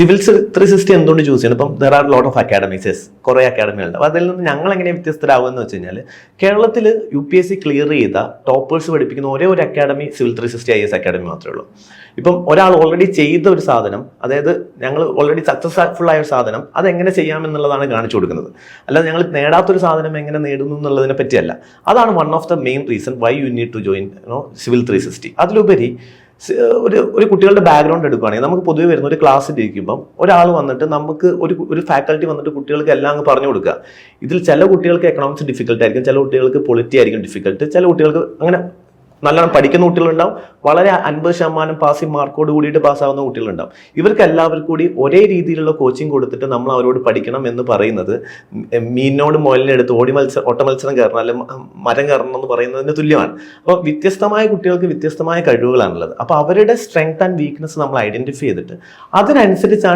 Civil 360 എന്തുകൊണ്ട് choose ചെയ്യണം? ഇപ്പം there are lot of academies, കുറേ അക്കാഡമികളുണ്ട്. അപ്പോൾ അതിൽ നിന്ന് ഞങ്ങൾ എങ്ങനെ വ്യത്യസ്തരാകുമെന്ന് വെച്ച് കഴിഞ്ഞാൽ, കേരളത്തിൽ UPSC ക്ലിയർ ചെയ്ത ടോപ്പേഴ്സ് പഠിപ്പിക്കുന്ന ഒരേ ഒരു അക്കാഡമി സിവിൽ 360 IAS അക്കാഡമി മാത്രമേ ഉള്ളൂ. ഇപ്പം ഒരാൾ ഓൾറെഡി ചെയ്ത ഒരു സാധനം, അതായത് ഞങ്ങൾ ഓൾറെഡി സക്സസ്ഫുൾ ആയ ഒരു സാധനം, അതെങ്ങനെ ചെയ്യാമെന്നുള്ളതാണ് കാണിച്ചു കൊടുക്കുന്നത്. അല്ലാതെ ഞങ്ങൾ നേടാത്തൊരു സാധനം എങ്ങനെ നേടുന്നു എന്നുള്ളതിനെ പറ്റിയല്ല. അതാണ് one of the main reason why you need to join civil 360. അതിലുപരി ഒരു കുട്ടികളുടെ ബാക്ക്ഗ്രൗണ്ട് എടുക്കുകയാണെങ്കിൽ, നമുക്ക് പൊതുവെ വരുന്ന ഒരു ക്ലാസ്സിൽ ഇരിക്കുമ്പം ഒരാൾ വന്നിട്ട് നമുക്ക് ഒരു ഫാക്കൽറ്റി വന്നിട്ട് കുട്ടികൾക്ക് എല്ലാം അങ്ങ് പറഞ്ഞു കൊടുക്കുക. ഇതിൽ ചില കുട്ടികൾക്ക് എക്കണോമിക്സ് ഡിഫിക്കൽട്ട് ആയിരിക്കും, ചില കുട്ടികൾക്ക് പൊളിറ്റി ആയിരിക്കും ഡിഫിക്കൽട്ട്, ചില കുട്ടികൾക്ക് അങ്ങനെ നല്ലോണം പഠിക്കുന്ന കുട്ടികളുണ്ടാവും, വളരെ 50% പാസിംഗ് മാർക്കോട് കൂടിയിട്ട് പാസ്സാവുന്ന കുട്ടികളുണ്ടാവും. ഇവർക്ക് എല്ലാവർക്കും കൂടി ഒരേ രീതിയിലുള്ള കോച്ചിങ് കൊടുത്തിട്ട് നമ്മൾ അവരോട് പഠിക്കണം എന്ന് പറയുന്നത് മീനിനോട് മുയലിനെടുത്ത് ഓട്ട മത്സരം കയറണം, അല്ലെ മരം കയറണം എന്ന് പറയുന്നതിന് തുല്യമാണ്. അപ്പോൾ വ്യത്യസ്തമായ കുട്ടികൾക്ക് വ്യത്യസ്തമായ കഴിവുകളാണുള്ളത്. അപ്പോൾ അവരുടെ സ്ട്രെങ്ത് ആൻഡ് വീക്ക്നെസ് നമ്മൾ ഐഡന്റിഫൈ ചെയ്തിട്ട് അതിനനുസരിച്ചാണ്